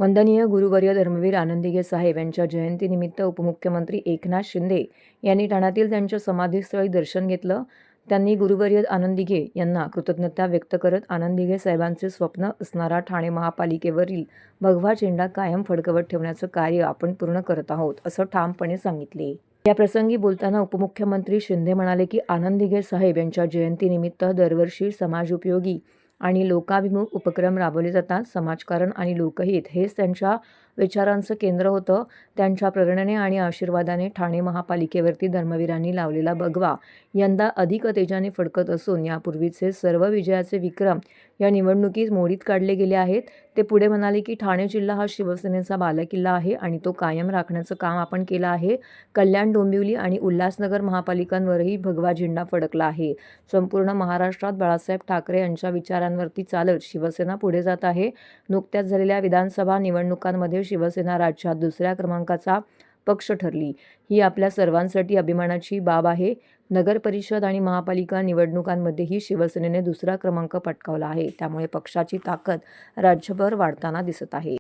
वंदनीय गुरुवर्य धर्मवीर आनंदीगे साहेब यांच्या जयंतीनिमित्त उपमुख्यमंत्री एकनाथ शिंदे यांनी ठाण्यातील त्यांच्या समाधीस्थळी दर्शन घेतलं. त्यांनी गुरुवर्य आनंदीगे यांना कृतज्ञता व्यक्त करत आनंदीगे साहेबांचे स्वप्न असणारा ठाणे महापालिकेवरील भगवा झेंडा कायम फडकवत ठेवण्याचं कार्य आपण पूर्ण करत आहोत, असं ठामपणे सांगितले. या प्रसंगी बोलताना उपमुख्यमंत्री शिंदे म्हणाले की आनंदीगे साहेब यांच्या जयंतीनिमित्त दरवर्षी समाजोपयोगी आणि लोकाभिमुख उपक्रम राबवले जातात. समाजकारण आणि लोकहित हेच त्यांच्या विचारांचं केंद्र होतं. त्यांच्या प्रेरणेने आणि आशीर्वादाने ठाणे महापालिकेवरती धर्मवीरांनी लावलेला भगवा यंदा अधिक तेजाने फडकत असून यापूर्वीचे सर्व विजयाचे विक्रम या निवडणुकीत मोडीत काढले गेले आहेत. ते पुढे म्हणाले की ठाणे जिल्हा हा शिवसेनेचा बालेकिल्ला आहे आणि तो कायम राखण्याचं काम आपण केलं आहे. कल्याण, डोंबिवली आणि उल्हासनगर महापालिकांवरही भगवा झेंडा फडकला आहे. संपूर्ण महाराष्ट्रात बाळासाहेब ठाकरे यांच्या विचारांवरती चालत शिवसेना पुढे जात आहे. नुकत्याच झालेल्या विधानसभा निवडणुकांमध्ये शिवसेना राज्यात दुसऱ्या क्रमांकाचा पक्ष ठरली. ही आपल्या सर्वांसाठी अभिमानाची बाब आहे. नगर परिषद आणि महापालिका निवडणुकांमध्येही शिवसेनेने दुसरा क्रमांक पटकावला आहे. त्यामुळे पक्षाची ताकद राज्यभर वाढताना दिसत आहे.